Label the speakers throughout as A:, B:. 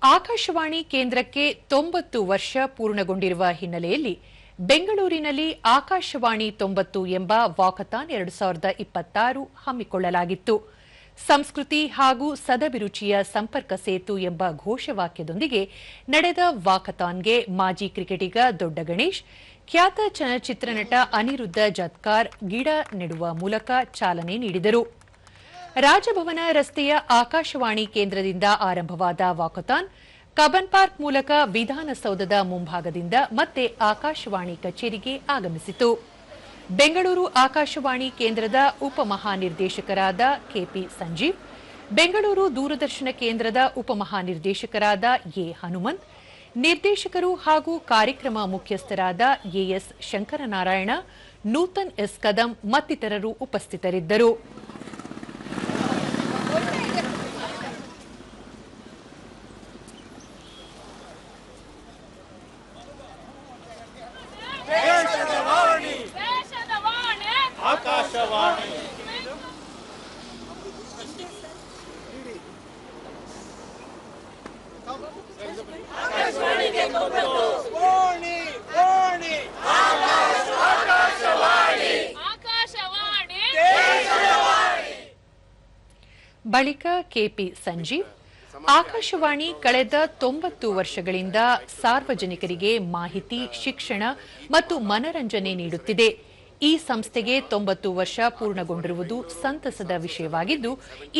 A: ಆಕಾಶವಾಣಿ ಕೇಂದ್ರಕ್ಕೆ 90 ವರ್ಷ ಪೂರ್ಣಗೊಂಡಿರುವ ಹಿನ್ನೆಲೆಯಲ್ಲಿ ಬೆಂಗಳೂರಿನಲ್ಲಿ ಆಕಾಶವಾಣಿ 90 ಎಂಬ ವಾಕಥಾನ್ 2026 ಹಮ್ಮಿಕೊಳ್ಳಲಾಗಿತ್ತು. ಸಂಸ್ಕೃತಿ ಹಾಗೂ ಸದಭಿರುಚಿಯ ಸಂಪರ್ಕ ಸೇತು ಎಂಬ ಘೋಷವಾಕ್ಯದೊಂದಿಗೆ ನಡೆದ ವಾಕಥಾನ್ಗೆ ಮಾಜಿ ಕ್ರಿಕೆಟಿಗ ದೊಡ್ಡ ಗಣೇಶ್, ಖ್ಯಾತ ಚಲನಚಿತ್ರ ನಟ ಅನಿರುದ್ಧ ಜತ್ಕಾರ್ ಗಿಡ ನೆಡುವ ಮೂಲಕ ಚಾಲನೆ ನೀಡಿದರು. ರಾಜಭವನ ರಸ್ತೆಯ ಆಕಾಶವಾಣಿ ಕೇಂದ್ರದಿಂದ ಆರಂಭವಾದ ವಾಕಥಾನ್ ಕಬ್ಬನ್ ಪಾರ್ಕ್ ಮೂಲಕ ವಿಧಾನಸೌಧದ ಮುಂಭಾಗದಿಂದ ಮತ್ತೆ ಆಕಾಶವಾಣಿ ಕಚೇರಿಗೆ ಆಗಮಿಸಿತು. ಬೆಂಗಳೂರು ಆಕಾಶವಾಣಿ ಕೇಂದ್ರದ ಉಪಮಹಾನಿರ್ದೇಶಕರಾದ ಕೆಪಿ ಸಂಜೀವ್, ಬೆಂಗಳೂರು ದೂರದರ್ಶನ ಕೇಂದ್ರದ ಉಪಮಹಾನಿರ್ದೇಶಕರಾದ ಎ ಹನುಮಂತ್, ನಿರ್ದೇಶಕರು ಹಾಗೂ ಕಾರ್ಯಕ್ರಮ ಮುಖ್ಯಸ್ಥರಾದ ಎಎಸ್ ಶಂಕರನಾರಾಯಣ, ನೂತನ್ ಎಸ್ ಕದಂ ಮತ್ತಿತರರು ಉಪಸ್ಥಿತರಿದ್ದರು. ಬಳಿಕ ಕೆಪಿ ಸಂಜೀವ್, ಆಕಾಶವಾಣಿ ಕಳೆದ 90 ವರ್ಷಗಳಿಂದ ಸಾರ್ವಜನಿಕರಿಗೆ ಮಾಹಿತಿ, ಶಿಕ್ಷಣ ಮತ್ತು ಮನರಂಜನೆ ನೀಡುತ್ತಿದೆ. ಈ ಸಂಸ್ಥೆಗೆ 90 ವರ್ಷ ಪೂರ್ಣಗೊಂಡಿರುವುದು ಸಂತಸದ ವಿಷಯವಾಗಿದ್ದು,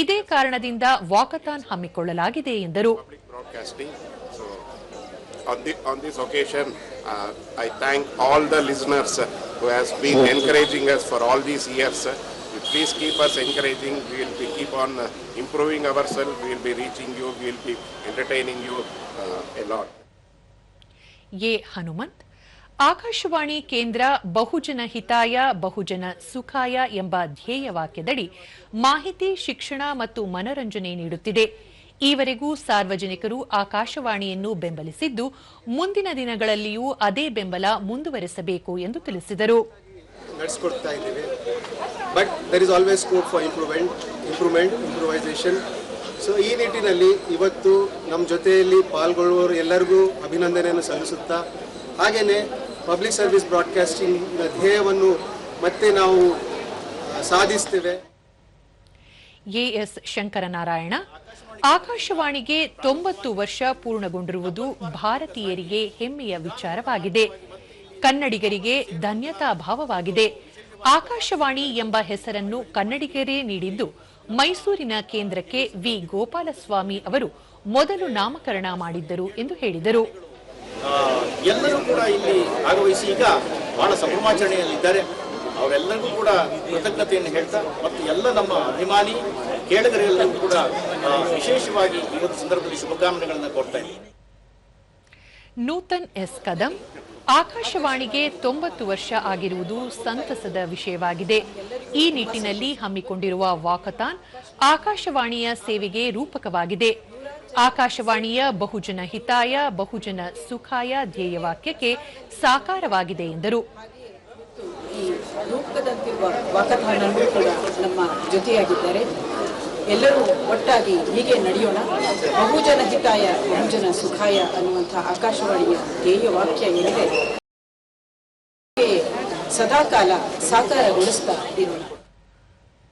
A: ಇದೇ ಕಾರಣದಿಂದ ವಾಕಥಾನ್ ಹಮ್ಮಿಕೊಳ್ಳಲಾಗಿದೆ ಎಂದರು.
B: On this occasion, I thank all the listeners who has been encouraging us for all these years. Please keep us encouraging. We will keep on improving ourselves. We will be reaching you. We will be entertaining you a lot.
A: A Hanumanth, Akashvani ಕೇಂದ್ರ ಬಹುಜನ ಹಿತಾಯ ಬಹುಜನ ಸುಖಾಯ ಎಂಬ ಧ್ಯೇಯವಾಕ್ಯದಡಿ ಮಾಹಿತಿ, ಶಿಕ್ಷಣ ಮತ್ತು ಮನರಂಜನೆ ನೀಡುತ್ತಿದೆ. ಈವರೆಗೂ ಸಾರ್ವಜನಿಕರು ಆಕಾಶವಾಣಿಯನ್ನು ಬೆಂಬಲಿಸಿದ್ದು, ಮುಂದಿನ ದಿನಗಳಲ್ಲಿಯೂ ಅದೇ ಬೆಂಬಲ ಮುಂದುವರೆಸಬೇಕು ಎಂದು ತಿಳಿಸಿದರು.
C: But there is always scope for improvement, improvisation. So ಈ ನಿಟ್ಟಿನಲ್ಲಿ ಇವತ್ತು ನಮ್ಮ ಜೊತೆಯಲ್ಲಿ ಪಾಲ್ಗೊಳ್ಳುವವರು ಎಲ್ಲರಿಗೂ ಅಭಿನಂದನೆಯನ್ನು ಸಲ್ಲಿಸುತ್ತಾ, ಹಾಗೆಯೇ ಪಬ್ಲಿಕ್ ಸರ್ವಿಸ್ ಬ್ರಾಡ್ಕಾಸ್ಟಿಂಗ್ ಧ್ಯೇಯವನ್ನು ಮತ್ತೆ ನಾವು ಸಾಧಿಸ್ತೇವೆ.
A: ಎಎಸ್ ಶಂಕರನಾರಾಯಣ, ಆಕಾಶವಾಣಿಗೆ 90 ವರ್ಷ ಪೂರ್ಣಗೊಂಡಿರುವುದು ಭಾರತೀಯರಿಗೆ ಹೆಮ್ಮೆಯ ವಿಚಾರವಾಗಿದೆ. ಕನ್ನಡಿಗರಿಗೆ ಧನ್ಯತಾ ಭಾವವಾಗಿದೆ. ಆಕಾಶವಾಣಿ ಎಂಬ ಹೆಸರನ್ನು ಕನ್ನಡಿಗರೇ ನೀಡಿದ್ದು, ಮೈಸೂರಿನ ಕೇಂದ್ರಕ್ಕೆ ವಿ ಗೋಪಾಲಸ್ವಾಮಿ ಅವರು ಮೊದಲು ನಾಮಕರಣ ಮಾಡಿದ್ದರು ಎಂದು ಹೇಳಿದರು.
D: ಎಲ್ಲರೂ ಕೂಡ ಇಲ್ಲಿ ಭಾಗವಹಿಸಿ ಈಗ ಬಹಳ ಸಂಭ್ರಮಾಚರಣೆಯಲ್ಲಿದ್ದಾರೆ. ಅವರೆಲ್ಲರಿಗೂ ಕೂಡ ಕೃತಜ್ಞತೆಯನ್ನು ಹೇಳ್ತಾ ಮತ್ತು ಎಲ್ಲ ನಮ್ಮ ಅಭಿಮಾನಿ ಕೇಳುಗರೆಲ್ಲರಿಗೂ ಕೂಡ ವಿಶೇಷವಾಗಿ ಇವತ್ತು ಸಂದರ್ಭದಲ್ಲಿ ಶುಭಕಾಮನೆಗಳನ್ನು ಕೊಡ್ತಾ ಇದ್ದೀನಿ.
A: ನೂತನ್ ಎಸ್ ಕದಂ, ಆಕಾಶವಾಣಿಗೆ 90 ವರ್ಷ ಆಗಿರುವುದು ಸಂತಸದ ವಿಷಯವಾಗಿದೆ. ಈ ನಿಟ್ಟಿನಲ್ಲಿ ಹಮ್ಮಿಕೊಂಡಿರುವ ವಾಕಥಾನ್ ಆಕಾಶವಾಣಿಯ ಸೇವೆಗೆ ರೂಪಕವಾಗಿದೆ. ಆಕಾಶವಾಣಿಯ ಬಹುಜನ ಹಿತಾಯ ಬಹುಜನ ಸುಖಾಯ ಧ್ಯೇಯವಾಕ್ಯಕ್ಕೆ ಸಾಕಾರವಾಗಿದೆ ಎಂದರು.
E: ಈ ರೂಪಕದಂತಿರುವ ವಾಕಥಾನ್ ಅನ್ನು ಕೂಡ ನಮ್ಮ ಜೊತೆಯಾಗಿದ್ದಾರೆ. ಎಲ್ಲರೂ ಒಟ್ಟಾಗಿ ಹೀಗೆ ನಡೆಯೋಣ. ಬಹುಜನ ಹಿತಾಯ ಬಹುಜನ ಸುಖಾಯ ಅನ್ನುವಂಥ ಆಕಾಶವಾಣಿಯ ಧ್ಯೇಯ ವಾಕ್ಯ ಏನಿದೆ, ಸದಾಕಾಲ ಸಾಕಾರಗೊಳಿಸ್ತಾ ಇರೋಣ.